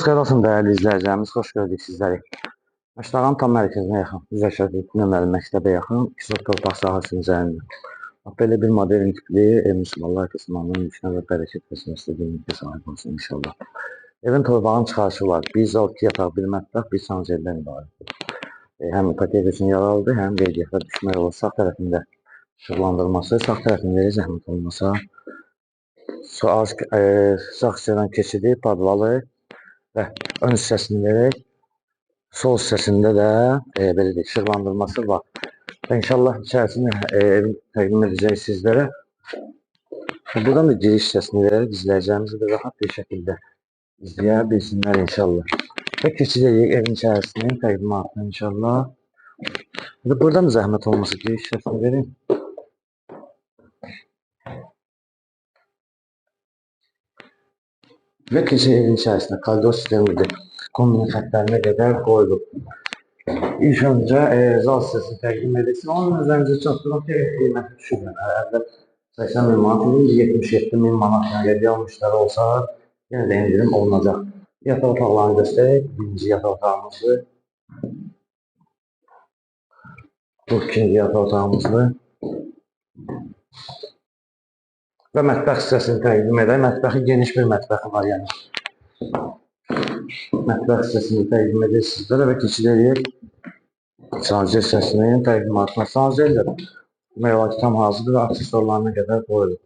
Xeyir olsun değerli izləyicilərimiz, xoş gördük sizləri. Məştağın tam mərkəzinə yaxın, 180 nömrəli məktəbə yaxın 200 torpaq sahəsinin üzərində. Belə bir modelin tipli Müslümanlar qismanının yükünə və bərəkət versin istədiyinizə sahib olsun inşallah. Evin torpağın çıxarışı var. 1-2 yataq, 1 mətbəx, 1 sancerdən ibarət. Həm ipoteka üçün yararlıdır, həm qeydiyyata düşmək olur. Sağ tərəfində işıqlandırması, sağ tərəfində zəhmət olmasa sağ hissədən keçidi, padvalı və ön hissəsini verək. Sol hissəsində də belə deyək, işıqlandırması var. Və inşallah içərisini təqdim edəcək sizlərə. Buradan da giriş hissəsini verərək izləyəcəyimizi də rahat bir şəkildə izləyə bilsinlər inşallah. Və keçəcəyik evin içərisinin təqdimatını inşallah. Buradan da zəhmət olmasa giriş hissəsini verin. Və keçəcək evin içərisində koridor sistemidir. Kombin xətlərinə qədər qoyulub. İlk öncə zal hissəsini təqdim edilsin. Onun üzərində çatdırıb qiyməti düşürlər. Əvvəl 80 min manat, 77 min manat real müştəri olsa, yenə də indirim olunacaq. Yataq otaqlarını göstərək. Birinci yataq otağımızdır. Bu ikinci yataq otağımızdır. Və mətbəx hissəsini təqdim edək. Mətbəxi geniş bir mətbəxi var yəni. Mətbəx hissəsini təqdim edək sizlərə və keçirik sancer hissəsinin təqdimatına. Sancer də demək tam hazırdır və aksesuarlarına qədər qoyulub.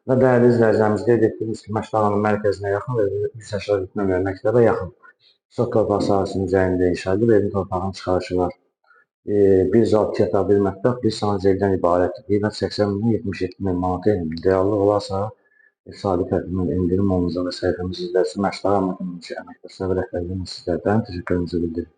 Və dəyərli izləyicilərimiz qeyd etdiyimiz ki, Məştağanın mərkəzinə yaxın və 180 nömrəli məktəbə yaxın. Çox torpaq sahəsinin üzərində inşaatdır və evin torpağın çıxarışı var. 1-2 yataq, 1 mətbəx, 1 sancerdən ibarət. Qiymət 80 min, 77 min manat reallıq olarsa, sabit həddindən indirim olunacaq və səhifəmiz izləyicisi Məştağan Əməkdaşları rəhbərliyinin sizlərdən təşəkkürümüzü bildiririk.